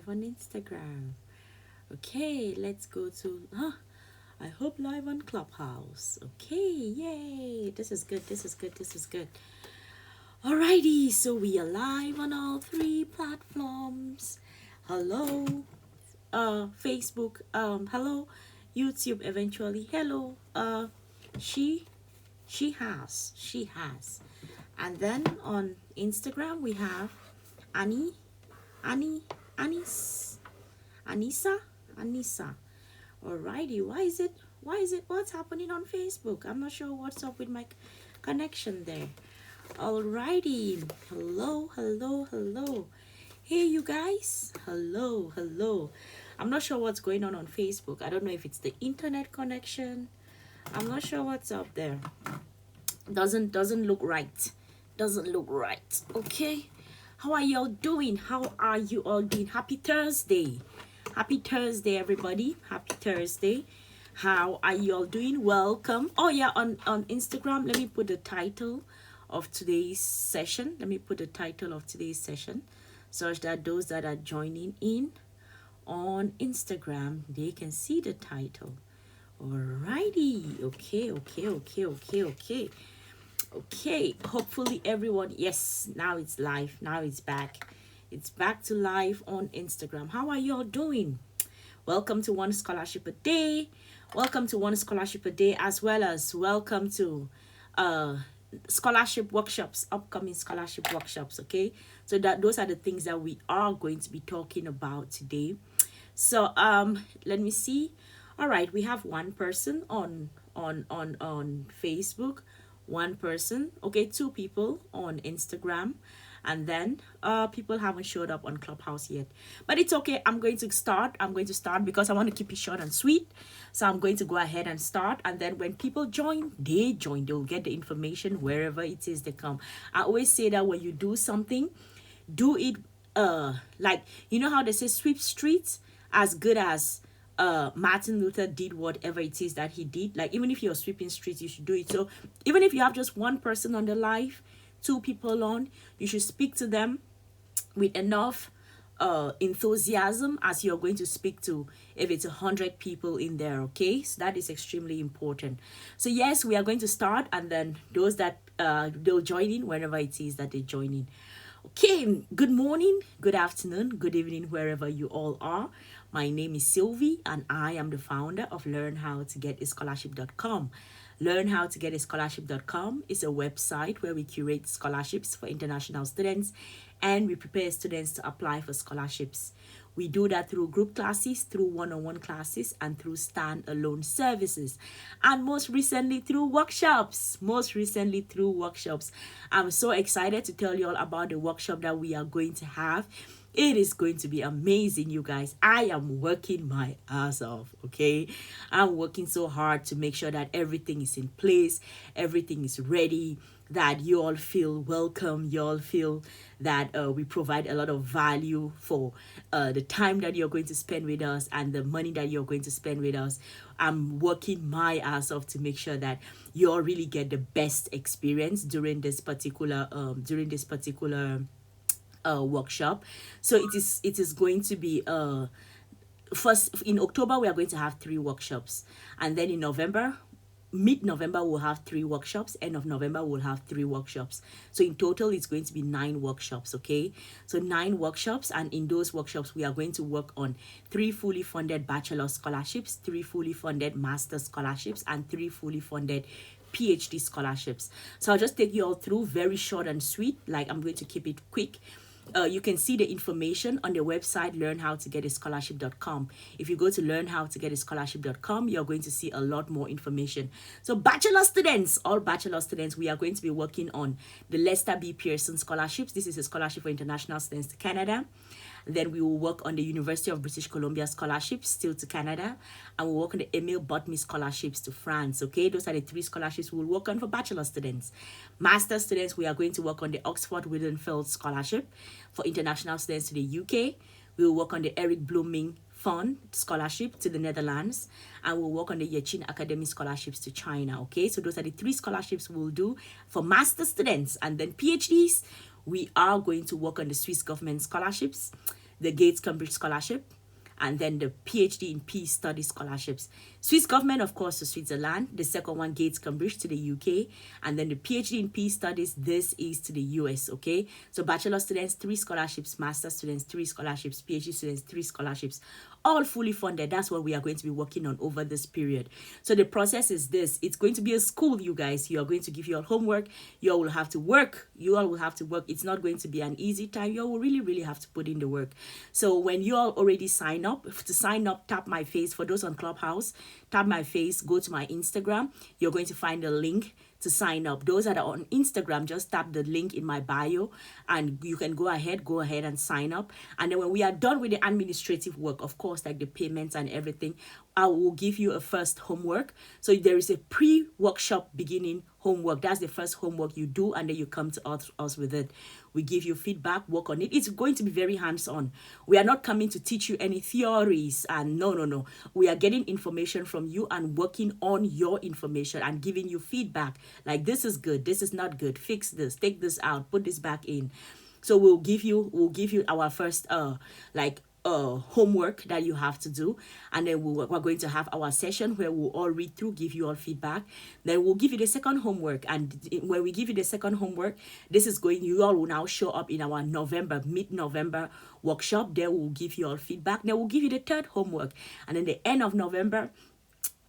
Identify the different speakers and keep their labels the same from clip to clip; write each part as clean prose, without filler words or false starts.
Speaker 1: on Instagram. Okay, let's go to, I hope live on Clubhouse. Okay, yay. This is good, this is good, this is good. Alrighty, so we are live on all 3 platforms. Hello, Facebook, hello, YouTube eventually. Hello, she has. And then on Instagram we have Annie, Anissa. Alrighty, what's happening on Facebook? I'm not sure what's up with my connection there. Alrighty, hello. Hey you guys, hello. I'm not sure what's going on Facebook. I don't know if it's the internet connection. I'm not sure what's up there. Doesn't look right. Okay, how are y'all doing? Happy Thursday, everybody. Happy Thursday. How are y'all doing? Welcome. Oh yeah, on Instagram, let me put the title of today's session. Such that those that are joining in on Instagram, they can see the title. Alrighty. Okay, hopefully everyone, yes, now it's live, now it's back to live on Instagram. How are y'all doing? Welcome to One Scholarship a Day, as well as welcome to scholarship workshops, upcoming scholarship workshops. Okay, so those are the things that we are going to be talking about today. So let me see. All right, we have one person on Facebook, one person, okay, 2 people on Instagram, and then people haven't showed up on Clubhouse yet, but it's okay. I'm going to start because I want to keep it short and sweet. So I'm going to go ahead and start, and then when people join, they'll get the information wherever it is they come. I always say that when you do something, do it like, you know how they say sweep streets as good as Martin Luther did whatever it is that he did. Like, even if you're sweeping streets, you should do it. So even if you have just one person on the live, 2 people on, you should speak to them with enough enthusiasm as you're going to speak to if it's 100 people in there. Okay, so that is extremely important. So yes, we are going to start, and then those that they'll join in whenever it is that they join in. Okay, good morning, good afternoon, good evening, wherever you all are. My name is Sylvie, and I am the founder of LearnHowToGetAScholarship.com. LearnHowToGetAScholarship.com is a website where we curate scholarships for international students, and we prepare students to apply for scholarships. We do that through group classes, through one-on-one classes, and through stand-alone services. And most recently through workshops. I'm so excited to tell you all about the workshop that we are going to have. It is going to be amazing, you guys. I am working my ass off, okay? I'm working so hard to make sure that everything is in place, everything is ready, that you all feel welcome, you all feel that we provide a lot of value for the time that you're going to spend with us and the money that you're going to spend with us. I'm working my ass off to make sure that you all really get the best experience during this particular workshop. So it is going to be first in October we are going to have 3 workshops, and then in mid-November we'll have 3 workshops, end of November we'll have 3 workshops. So in total it's going to be 9 workshops. Okay, so 9 workshops, and in those workshops we are going to work on 3 fully funded bachelor scholarships, 3 fully funded master scholarships, and 3 fully funded PhD scholarships. So I'll just take you all through, very short and sweet. Like, I'm going to keep it quick. You can see the information on the website learnhowtogetascholarship.com. If you go to learnhowtogetascholarship.com, you're going to see a lot more information. So bachelor students, all bachelor students, we are going to be working on the Lester B. Pearson scholarships. This is a scholarship for international students to Canada. Then we will work on the University of British Columbia scholarships, still to Canada. And we'll work on the Emile Botmy scholarships to France. Okay, those are the 3 scholarships we'll work on for bachelor students. Master students, we are going to work on the Oxford Wildenfeld scholarship for international students to the UK. We'll work on the Eric Blooming Fund scholarship to the Netherlands, and we'll work on the Yechin Academy scholarships to China. Okay, so those are the 3 scholarships we'll do for master students. And then PhDs, we are going to work on the Swiss government scholarships, the Gates Cambridge Scholarship, and then the PhD in Peace Studies scholarships. Swiss government, of course, to Switzerland. The second one, Gates Cambridge, to the UK. And then the PhD in Peace Studies, this is to the US, okay? So bachelor students, 3 scholarships. Master students, 3 scholarships. PhD students, 3 scholarships. All fully funded. That's what we are going to be working on over this period. So the process is this. It's going to be a school, you guys. You are going to give your homework. You all will have to work. You all will have to work. It's not going to be an easy time. You all will really, really have to put in the work. So when you all already sign up, to sign up, tap my face. For those on Clubhouse, tap my face, go to my Instagram. You're going to find a link to sign up. Those that are on Instagram, just tap the link in my bio and you can go ahead and sign up. And then when we are done with the administrative work, of course, like the payments and everything, I will give you a first homework. So there is a pre-workshop beginning homework. That's the first homework you do, and then you come to us with it. We give you feedback, work on it. It's going to be very hands-on. We are not coming to teach you any theories, and no. We are getting information from you and working on your information and giving you feedback. Like, this is good, this is not good, fix this, take this out, put this back in. So we'll give you our first homework that you have to do, and then we're going to have our session where we'll all read through, give you all feedback. Then we'll give you the second homework, and when we give you the second homework, you all will now show up in our mid-November workshop. There we'll give you all feedback. Then we'll give you the third homework, and then the end of November,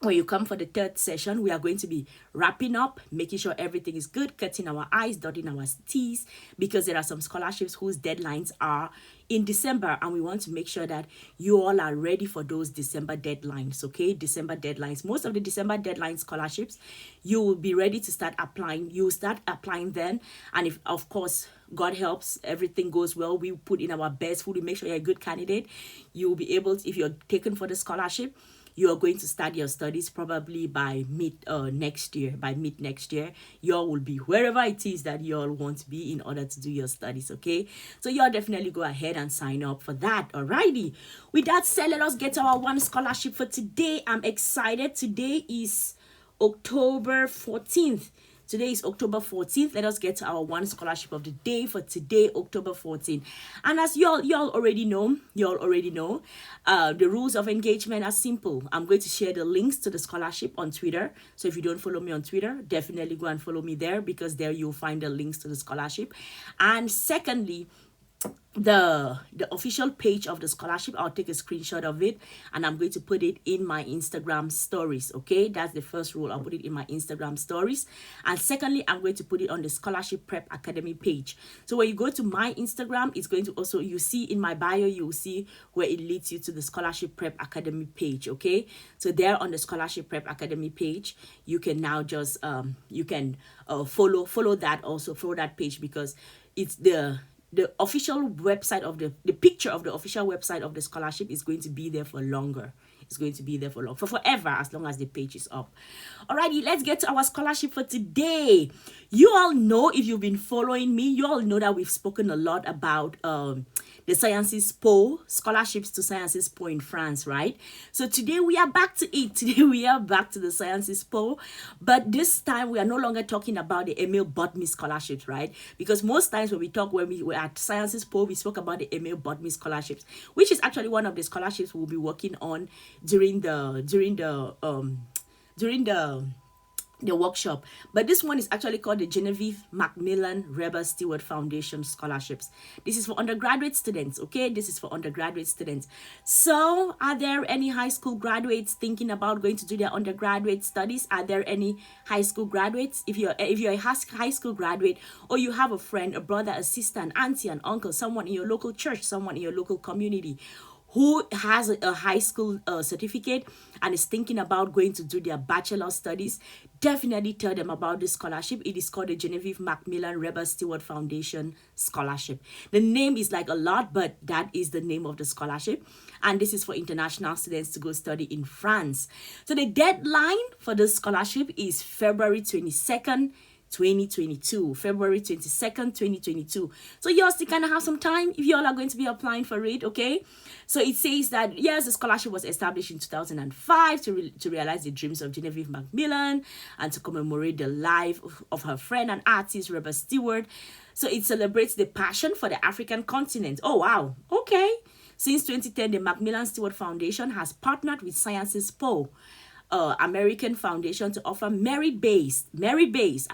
Speaker 1: when you come for the third session, we are going to be wrapping up, making sure everything is good, cutting our I's, dotting our T's, because there are some scholarships whose deadlines are in December, and we want to make sure that you all are ready for those December deadlines, okay? December deadlines. Most of the December deadline scholarships, you will be ready to start applying. You start applying then, and if, of course, God helps, everything goes well, we put in our best foot to make sure you're a good candidate. You will be able to, if you're taken for the scholarship, you are going to start your studies probably by mid next year. By mid next year, you all will be wherever it is that you all want to be in order to do your studies, okay? So you all definitely go ahead and sign up for that, alrighty? With that said, let us get to our one scholarship for today. I'm excited. Today is October 14th. Today is October 14th. Let us get to our one scholarship of the day for today, October 14th. And as y'all already know, the rules of engagement are simple. I'm going to share the links to the scholarship on Twitter. So if you don't follow me on Twitter, definitely go and follow me there, because there you'll find the links to the scholarship. And secondly, the official page of the scholarship, I'll take a screenshot of it and I'm going to put it in my Instagram stories, okay? That's the first rule. I'll put it in my Instagram stories. And secondly, I'm going to put it on the Scholarship Prep Academy page. So when you go to my Instagram, it's going to also, you see in my bio, you'll see where it leads you to the Scholarship Prep Academy page, okay? So there on the Scholarship Prep Academy page, you can now just follow that also, follow that page, because it's the official website of the picture of the official website of the scholarship is going to be there for longer. It's going to be there for forever, as long as the page is up. Alrighty, let's get to our scholarship for today. You all know, if you've been following me, you all know that we've spoken a lot about the Sciences Po, scholarships to Sciences Po in France, right? So today we are back to it. Today we are back to the Sciences Po, but this time we are no longer talking about the Emil Botmy scholarships, right? Because most times when we were at Sciences Po, we spoke about the Emil Botmy scholarships, which is actually one of the scholarships we'll be working on during the workshop. But this one is actually called the Geneviève McMillan-Reba Stewart Foundation scholarships. This is for undergraduate students, okay? This is for undergraduate students. So are there any high school graduates thinking about going to do their undergraduate studies? Are there any high school graduates? If you're a high school graduate, or you have a friend, a brother, a sister, an auntie, an uncle, someone in your local church, someone in your local community who has a high school certificate and is thinking about going to do their bachelor studies, definitely tell them about this scholarship. It is called the Geneviève McMillan-Reba Stewart Foundation Scholarship. The name is like a lot, but that is the name of the scholarship. And this is for international students to go study in France. So the deadline for the scholarship is February 22nd, 2022. February 22nd, 2022. So you all still kind of have some time if you all are going to be applying for it, okay? So it says that, yes, the scholarship was established in 2005 to realize the dreams of Geneviève McMillan and to commemorate the life of her friend and artist, Reba Stewart. So it celebrates the passion for the African continent. Oh, wow. Okay. Since 2010, the McMillan-Stewart Foundation has partnered with Sciences Po, American foundation, to offer merit-based.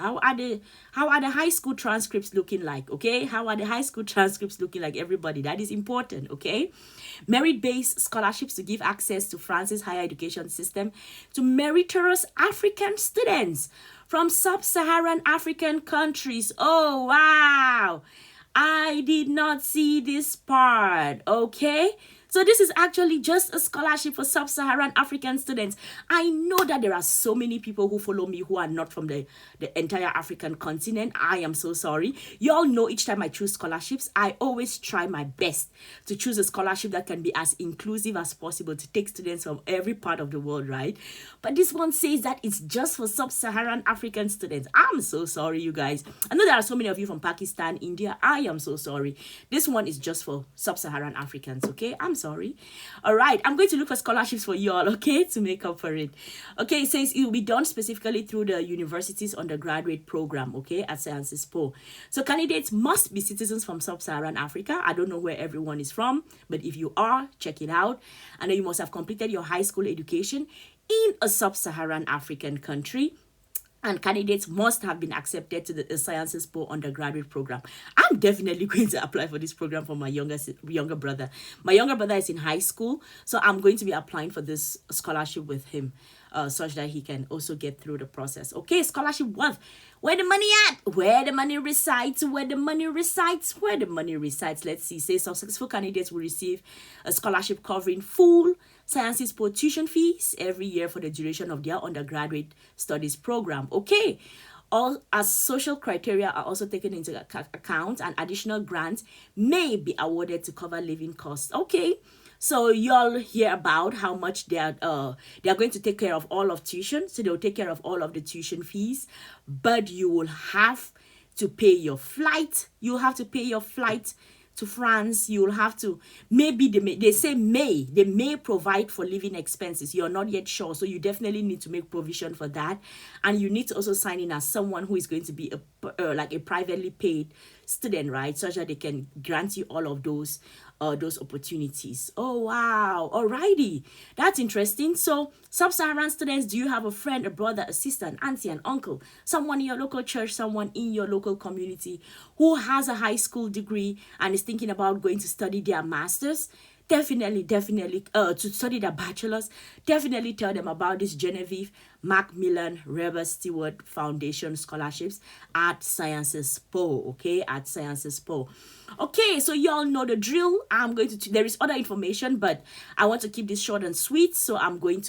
Speaker 1: How are the high school transcripts looking like? Okay, how are the high school transcripts looking like, everybody? That is important. Okay, merit-based scholarships to give access to France's higher education system to meritorious African students from sub-Saharan African countries. Oh wow, I did not see this part. Okay, so this is actually just a scholarship for sub-Saharan African students. I know that there are so many people who follow me who are not from the entire African continent. I am so sorry. You all know each time I choose scholarships, I always try my best to choose a scholarship that can be as inclusive as possible to take students from every part of the world, right? But this one says that it's just for sub-Saharan African students. I'm so sorry, you guys. I know there are so many of you from Pakistan, India. I am so sorry. This one is just for sub-Saharan Africans, okay? I'm sorry. All right, I'm going to look for scholarships for you all, okay, to make up for it. Okay, it says it will be done specifically through the university's undergraduate program, okay, at Sciences Po. So candidates must be citizens from sub-Saharan Africa. I don't know where everyone is from, but if you are, check it out. And then you must have completed your high school education in a sub-Saharan African country. And candidates must have been accepted to the Sciences Po undergraduate program. I'm definitely going to apply for this program for my younger brother. My younger brother is in high school, so I'm going to be applying for this scholarship with him, such that he can also get through the process. Okay, scholarship one. Where the money at? Where the money resides? Where the money resides? Where the money resides? Let's see. Say successful candidates will receive a scholarship covering full Sciences Po tuition fees every year for the duration of their undergraduate studies program. Okay. All as social criteria are also taken into account, and additional grants may be awarded to cover living costs. Okay. So y'all hear about how much they are going to take care of all of tuition. So they'll take care of all of the tuition fees, but you will have to pay your flight. You'll have to pay your flight to France. You'll have to, maybe they may provide for living expenses. You're not yet sure, so you definitely need to make provision for that. And you need to also sign in as someone who is going to be like a privately paid student, right, such that they can grant you all of those opportunities. Oh wow, alrighty, that's interesting. So sub-Saharan students, do you have a friend, a brother, a sister, an auntie, an uncle, someone in your local church, someone in your local community who has a high school degree and is thinking about going to study their masters? Definitely to study their bachelor's, definitely tell them about this Genevieve Reba Stewart Foundation scholarships at Sciences Po. Okay, at Sciences Po. Okay, so you all know the drill. I'm going to, there is other information, but I want to keep this short and sweet, so I'm not going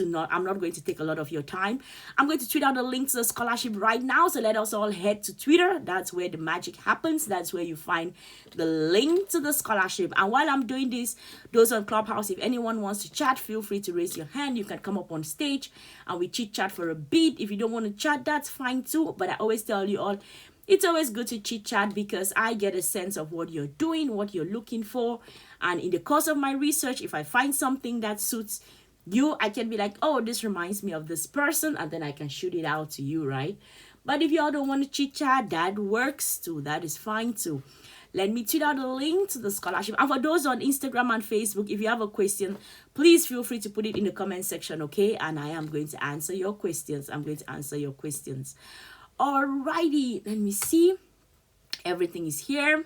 Speaker 1: to take a lot of your time. I'm going to tweet out the link to the scholarship right now, so let us all head to Twitter. That's where the magic happens. That's where you find the link to the scholarship. And while I'm doing this, those on Clubhouse, if anyone wants to chat, feel free to raise your hand. You can come up on stage and we chit chat for a bit. If you don't want to chat, that's fine too, but I always tell you all, it's always good to chit chat because I get a sense of what you're doing, what you're looking for. And in the course of my research, if I find something that suits you, I can be like, oh, this reminds me of this person, and then I can shoot it out to you, right? But if y'all don't want to chit chat, that works too. That is fine too. Let me tweet out a link to the scholarship. And for those on Instagram and Facebook, if you have a question, please feel free to put it in the comment section, okay? And I am going to answer your questions. Alrighty, let me see. Everything is here.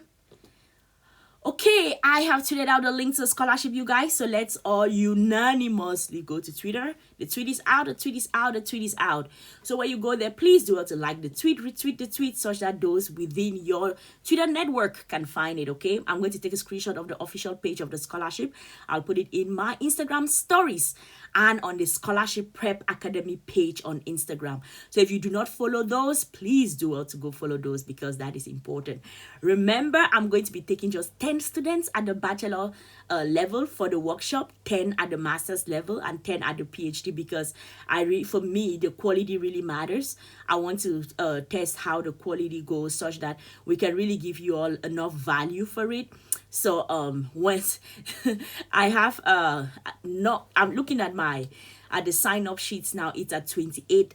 Speaker 1: Okay, I have tweeted out the link to the scholarship, you guys. So let's all unanimously go to Twitter. The tweet is out, the tweet is out, the tweet is out. So when you go there, please do to like the tweet, retweet the tweet, such that those within your Twitter network can find it, okay? I'm going to take a screenshot of the official page of the scholarship. I'll put it in my Instagram stories and on the Scholarship Prep Academy page on Instagram. So if you do not follow those, please do to go follow those because that is important. Remember, I'm going to be taking just 10 students at the bachelor level for the workshop, 10 at the master's level, and 10 at the PhD because for me, the quality really matters. I want to test how the quality goes such that we can really give you all enough value for it. So once I have I'm looking at the sign up sheets now. It's at 28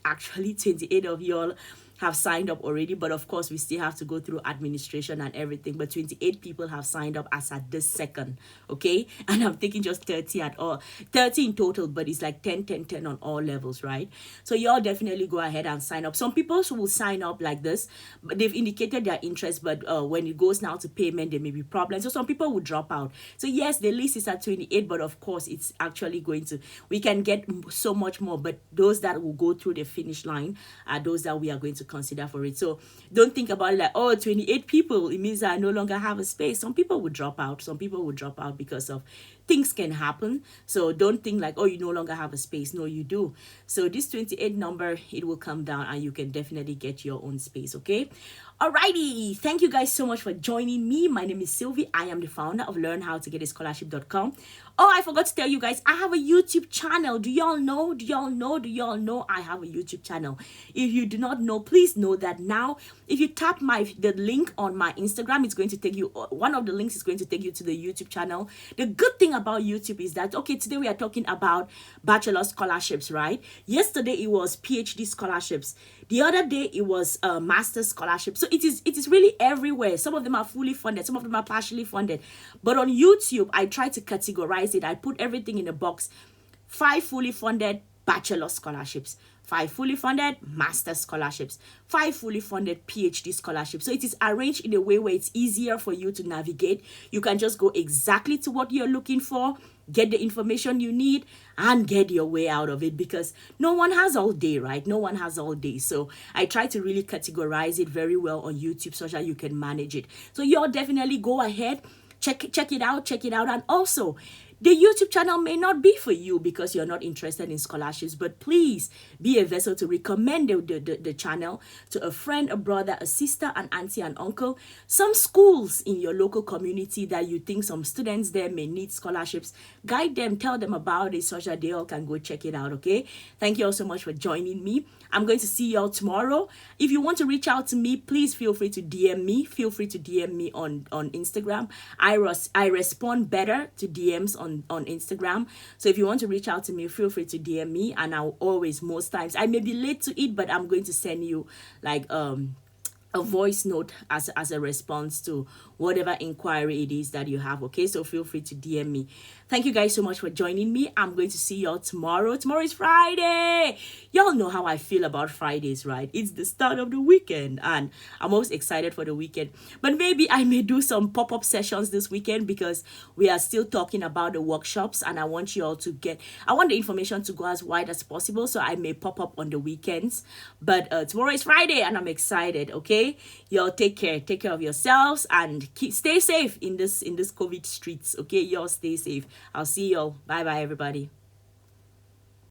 Speaker 1: of y'all have signed up already, but of course we still have to go through administration and everything. But 28 people have signed up as at this second, okay? And I'm taking just 30 at all, 30 in total, but it's like 10 10 10 on all levels, right? So y'all definitely go ahead and sign up. Some people will sign up like this, but they've indicated their interest, but when it goes now to payment, there may be problems. So some people will drop out. So yes, the list is at 28, but of course it's actually going to, we can get so much more, but those that will go through the finish line are those that we are going to consider for it. So don't think about it like, oh, 28 people, it means I no longer have a space. Some people will drop out. Some people will drop out because of things can happen. So don't think like, oh, you no longer have a space. No, you do. So this 28 number, it will come down and you can definitely get your own space, okay? Alrighty, thank you guys so much for joining me. My name is Sylvie. I am the founder of learnhowtogetascholarship.com. Oh, I forgot to tell you guys, I have a YouTube channel. Do y'all know? Do y'all know I have a YouTube channel? If you do not know, please know that now. If you tap the link on my Instagram, it's going to take you, one of the links is going to take you to the YouTube channel. The good thing about YouTube is that, okay, today we are talking about bachelor scholarships, right? Yesterday it was PhD scholarships. The other day it was master's scholarships. So it is really everywhere. Some of them are fully funded, some of them are partially funded. But on YouTube, I try to categorize it. I put everything in a box. 5 fully funded bachelor scholarships, 5 fully funded master scholarships, 5 fully funded PhD scholarships. So it is arranged in a way where it's easier for you to navigate. You can just go exactly to what you're looking for, get the information you need, and get your way out of it, because no one has all day, right? No one has all day. So I try to really categorize it very well on YouTube so that you can manage it. So you'll definitely go ahead, check it out. And also, the YouTube channel may not be for you because you're not interested in scholarships, but please be a vessel to recommend the channel to a friend, a brother, a sister, an auntie, an uncle, some schools in your local community that you think some students there may need scholarships. Guide them, tell them about it so that they all can go check it out, okay? Thank you all so much for joining me. I'm going to see you all tomorrow. If you want to reach out to me, please feel free to DM me. Feel free to DM me on Instagram. I respond better to DMs on Instagram. So if you want to reach out to me, feel free to DM me, and I'll always, most times, I may be late to it, but I'm going to send you like a voice note as a response to whatever inquiry it is that you have, okay? So feel free to DM me. Thank you guys so much for joining me. I'm going to see y'all tomorrow. Tomorrow is Friday. Y'all know how I feel about Fridays, right? It's the start of the weekend, and I'm always excited for the weekend. But maybe I may do some pop-up sessions this weekend because we are still talking about the workshops, and I want you all to I want the information to go as wide as possible, so I may pop up on the weekends. But tomorrow is Friday, and I'm excited, okay? Y'all take care of yourselves, and stay safe in this COVID streets, okay? Y'all stay safe. I'll see y'all. Bye everybody.